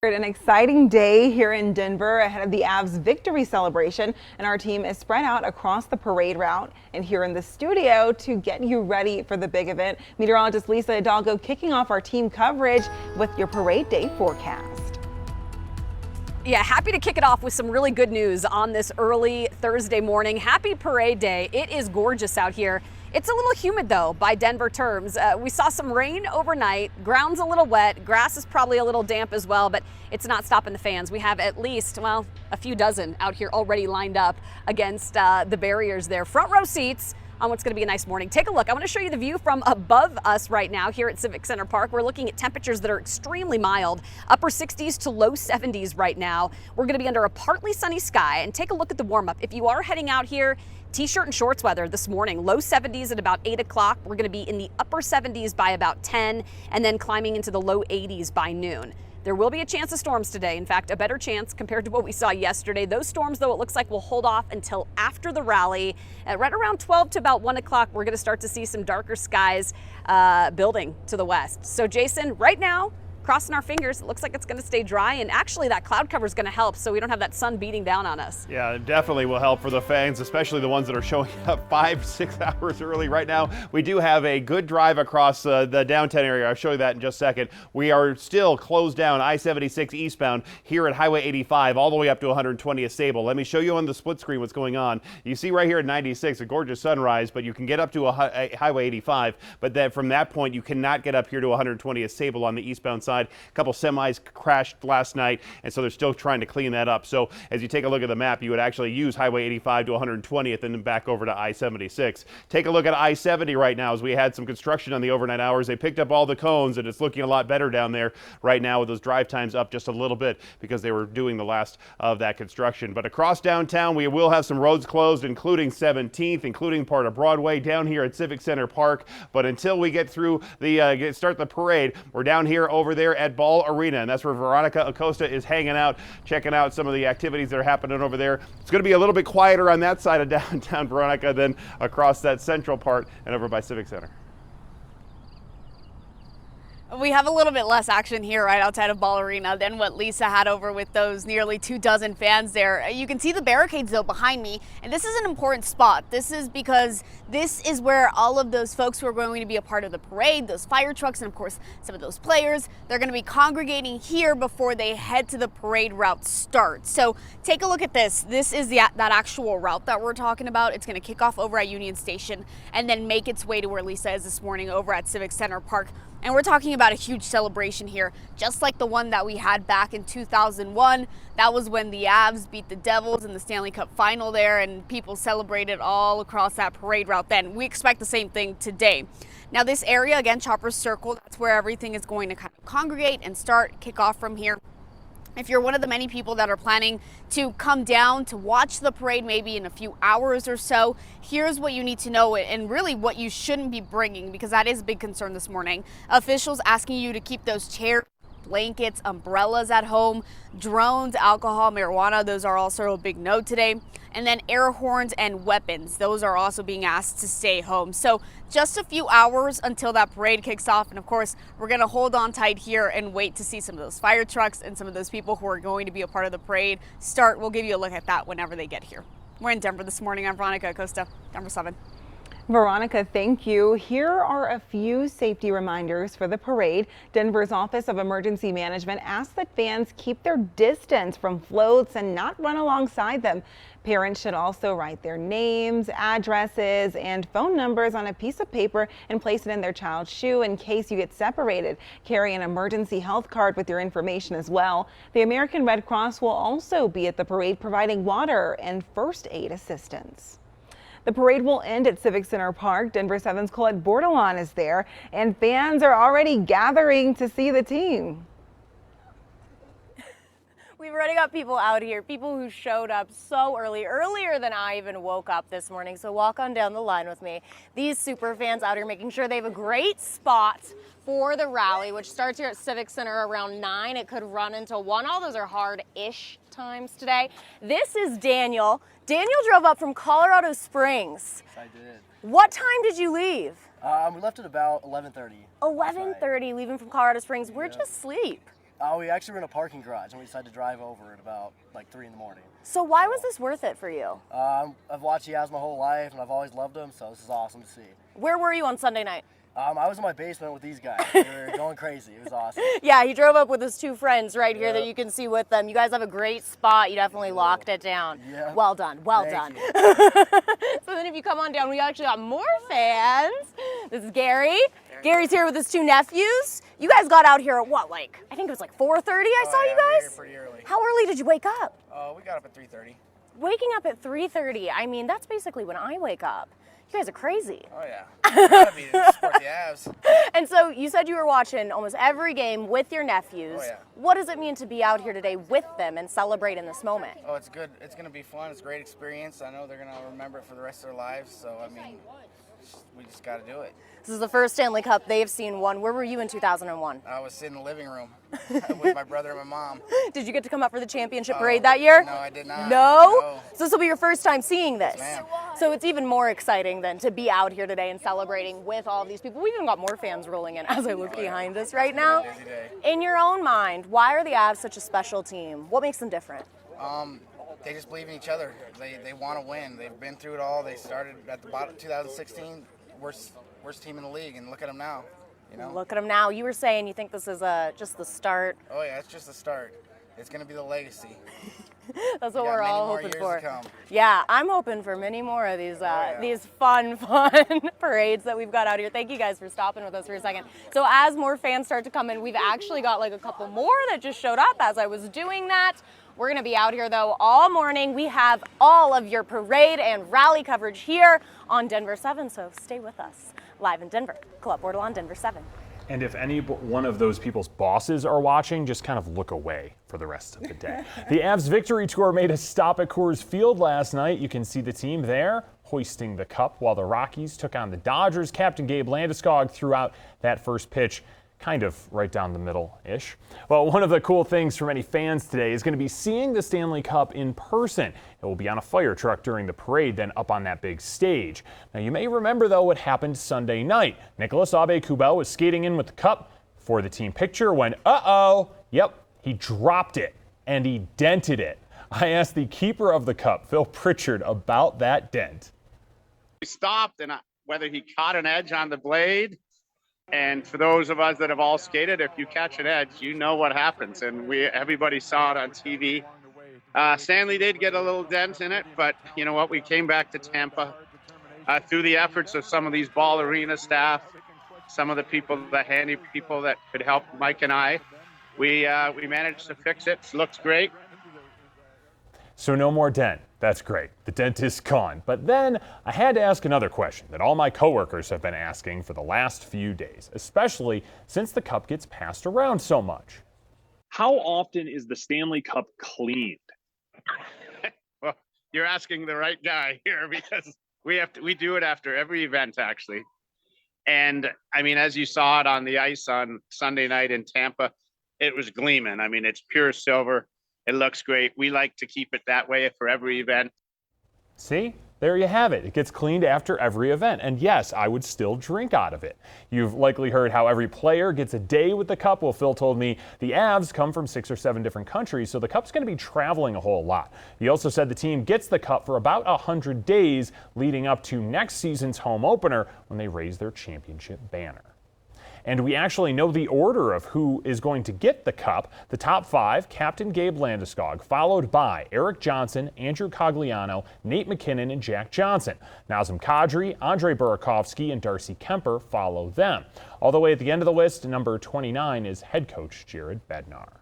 An exciting day here in Denver ahead of the Avs victory celebration, and our team is spread out across the parade route and here in the studio to get you ready for the big event. Meteorologist Lisa Hidalgo kicking off our team coverage with your parade day forecast. Yeah, happy to kick it off with some really good news on this early Thursday morning. Happy parade day. It is gorgeous out here. It's a little humid though by Denver terms. We saw some rain overnight, ground's a little wet, grass is probably a little damp as well, but it's not stopping the fans. We have at least, well, a few dozen out here already lined up against the barriers there. Front row seats on what's going to be a nice morning. Take a look. I want to show you the view from above us right now here at Civic Center Park. We're looking at temperatures that are extremely mild, upper 60s to low 70s right now. We're going to be under a partly sunny sky, and take a look at the warm up. If you are heading out here, t-shirt and shorts weather this morning, low 70s at about 8 o'clock. We're going to be in the upper 70s by about 10 and then climbing into the low 80s by noon. There will be a chance of storms today. In fact, a better chance compared to what we saw yesterday. Those storms, though, it looks like will hold off until after the rally. At right around 12 to about 1 o'clock, we're going to start to see some darker skies building to the west. So, Jason, right now, crossing our fingers, it looks like it's going to stay dry, and actually that cloud cover is going to help so we don't have that sun beating down on us. Yeah, it definitely will help for the fans, especially the ones that are showing up 5-6 hours early. Right now, we do have a good drive across the downtown area. I'll show you that in just a second. We are still closed down I-76 eastbound here at Highway 85 all the way up to 120th Sable. Let me show you on the split screen what's going on. You see right here at 96 a gorgeous sunrise, but you can get up to a Highway 85, but then from that point you cannot get up here to 120th Sable on the eastbound side. A couple semis crashed last night, and so they're still trying to clean that up. So as you take a look at the map, you would actually use Highway 85 to 120th and then back over to I-76. Take a look at I-70 right now as we had some construction on the overnight hours. They picked up all the cones, and it's looking a lot better down there right now with those drive times up just a little bit because they were doing the last of that construction. But across downtown, we will have some roads closed, including 17th, including part of Broadway down here at Civic Center Park. But until we get through the start the parade, we're down here over there at Ball Arena, and that's where Veronica Acosta is hanging out, checking out some of the activities that are happening over there. It's going to be a little bit quieter on that side of downtown Veronica than across that central part and over by Civic Center. We have a little bit less action here right outside of Ball Arena than what Lisa had over with those nearly 24 fans there. You can see the barricades though behind me, and this is an important spot. This is because this is where all of those folks who are going to be a part of the parade, those fire trucks, and of course some of those players, they're going to be congregating here before they head to the parade route start. So take a look at this. This is that actual route that we're talking about. It's going to kick off over at Union Station and then make its way to where Lisa is this morning over at Civic Center Park. And we're talking about a huge celebration here, just like the one that we had back in 2001. That was when the Avs beat the Devils in the Stanley Cup final there, and people celebrated all across that parade route then. We expect the same thing today. Now this area, again, Chopper's Circle, that's where everything is going to kind of congregate and kick off from here. If you're one of the many people that are planning to come down to watch the parade maybe in a few hours or so, here's what you need to know and really what you shouldn't be bringing, because that is a big concern this morning. Officials asking you to keep those chairs, blankets, umbrellas at home, drones, alcohol, marijuana, those are also a big no today. And then air horns and weapons, those are also being asked to stay home. So just a few hours until that parade kicks off. And of course, we're gonna hold on tight here and wait to see some of those fire trucks and some of those people who are going to be a part of the parade start. We'll give you a look at that whenever they get here. We're in Denver this morning. I'm Veronica Acosta, Denver 7. Veronica, thank you. Here are a few safety reminders for the parade. Denver's Office of Emergency Management asks that fans keep their distance from floats and not run alongside them. Parents should also write their names, addresses, and phone numbers on a piece of paper and place it in their child's shoe in case you get separated. Carry an emergency health card with your information as well. The American Red Cross will also be at the parade providing water and first aid assistance. The parade will end at Civic Center Park. Denver 7's Colette Bordelon is there, and fans are already gathering to see the team. We've already got people out here, people who showed up so early, earlier than I even woke up this morning. So walk on down the line with me. These super fans out here making sure they have a great spot for the rally, which starts here at Civic Center around 9. It could run into 1. All those are hard-ish times today. This is Daniel. Daniel drove up from Colorado Springs. Yes, I did. What time did you leave? We left at about 11:30. 11:30, leaving from Colorado Springs. Where'd you sleep? We actually were in a parking garage, and we decided to drive over at about like 3 in the morning. So why was this worth it for you? I've watched the Avs my whole life, and I've always loved them, so this is awesome to see. Where were you on Sunday night? I was in my basement with these guys. They were going crazy. It was awesome. Yeah, he drove up with his 2 friends right here that you can see with them. You guys have a great spot. You definitely locked it down. Yeah. Well done. Well done. Thank So then if you come on down, we actually got more fans. This is Gary. Gary's here with his 2 nephews. You guys got out here at what, like, I think it was like 4:30 I saw you We were guys? here pretty early. How early did you wake up? We got up at 3:30. Waking up at 3:30, I mean, that's basically when I wake up. You guys are crazy. Oh yeah. Gotta be to support the Avs. And so you said you were watching almost every game with your nephews. Oh, yeah. What does it mean to be out here today with them and celebrate in this moment? Oh, it's good. It's gonna be fun. It's a great experience. I know they're gonna remember it for the rest of their lives. So I mean, we just gotta do it. This is the first Stanley Cup they've seen won. Where were you in 2001? I was sitting in the living room with my brother and my mom. Did you get to come up for the championship parade that year? No, I did not. No? So this will be your first time seeing this. ma'am. So it's even more exciting than to be out here today and celebrating with all of these people. We've even got more fans rolling in as I look behind us right now. Busy day. In your own mind, why are the Avs such a special team? What makes them different? They just believe in each other. They want to win. They've been through it all. They started at the bottom 2016, worst team in the league, and look at them now. You know. Look at them now. You were saying you think this is just the start. Oh yeah, it's just the start. It's gonna be the legacy. That's what We got we're many all more hoping years for. to come. Yeah, I'm hoping for many more of these yeah. these fun parades that we've got out here. Thank you guys for stopping with us for a second. So as more fans start to come in, we've actually got like a couple more that just showed up as I was doing that. We're going to be out here, though, all morning. We have all of your parade and rally coverage here on Denver 7, so stay with us. Live in Denver, Club Bordelon, Denver 7. And if any one of those people's bosses are watching, just kind of look away for the rest of the day. The Avs victory tour made a stop at Coors Field last night. You can see the team there hoisting the cup while the Rockies took on the Dodgers. Captain Gabe Landeskog threw out that first pitch kind of right down the middle-ish. Well, one of the cool things for many fans today is going to be seeing the Stanley Cup in person. It will be on a fire truck during the parade, then up on that big stage. Now, you may remember, though, what happened Sunday night. Nicolas Aube-Kubel was skating in with the cup for the team picture when, yep, he dropped it and he dented it. I asked the keeper of the cup, Phil Pritchard, about that dent. He stopped, and whether he caught an edge on the blade. And for those of us that have all skated, if you catch an edge, you know what happens. And everybody saw it on TV. Stanley did get a little dent in it, but you know what? We came back to Tampa through the efforts of some of these ball arena staff, some of the people, the handy people that could help Mike and I. We managed to fix it. Looks great. So no more dent. That's great. The dent is gone. But then I had to ask another question that all my coworkers have been asking for the last few days, especially since the cup gets passed around so much. How often is the Stanley Cup cleaned? Well, you're asking the right guy here because we do it after every event, actually. And I mean, as you saw it on the ice on Sunday night in Tampa, it was gleaming. I mean, it's pure silver. It looks great. We like to keep it that way for every event. See, there you have it. It gets cleaned after every event. And yes, I would still drink out of it. You've likely heard how every player gets a day with the cup. Well, Phil told me the Avs come from 6 or 7 different countries, so the cup's going to be traveling a whole lot. He also said the team gets the cup for about 100 days leading up to next season's home opener when they raise their championship banner. And we actually know the order of who is going to get the cup. The top 5, Captain Gabe Landeskog, followed by Eric Johnson, Andrew Cogliano, Nate McKinnon, and Jack Johnson. Nazem Kadri, Andre Burakovsky, and Darcy Kemper follow them. All the way at the end of the list, number 29 is head coach Jared Bednar.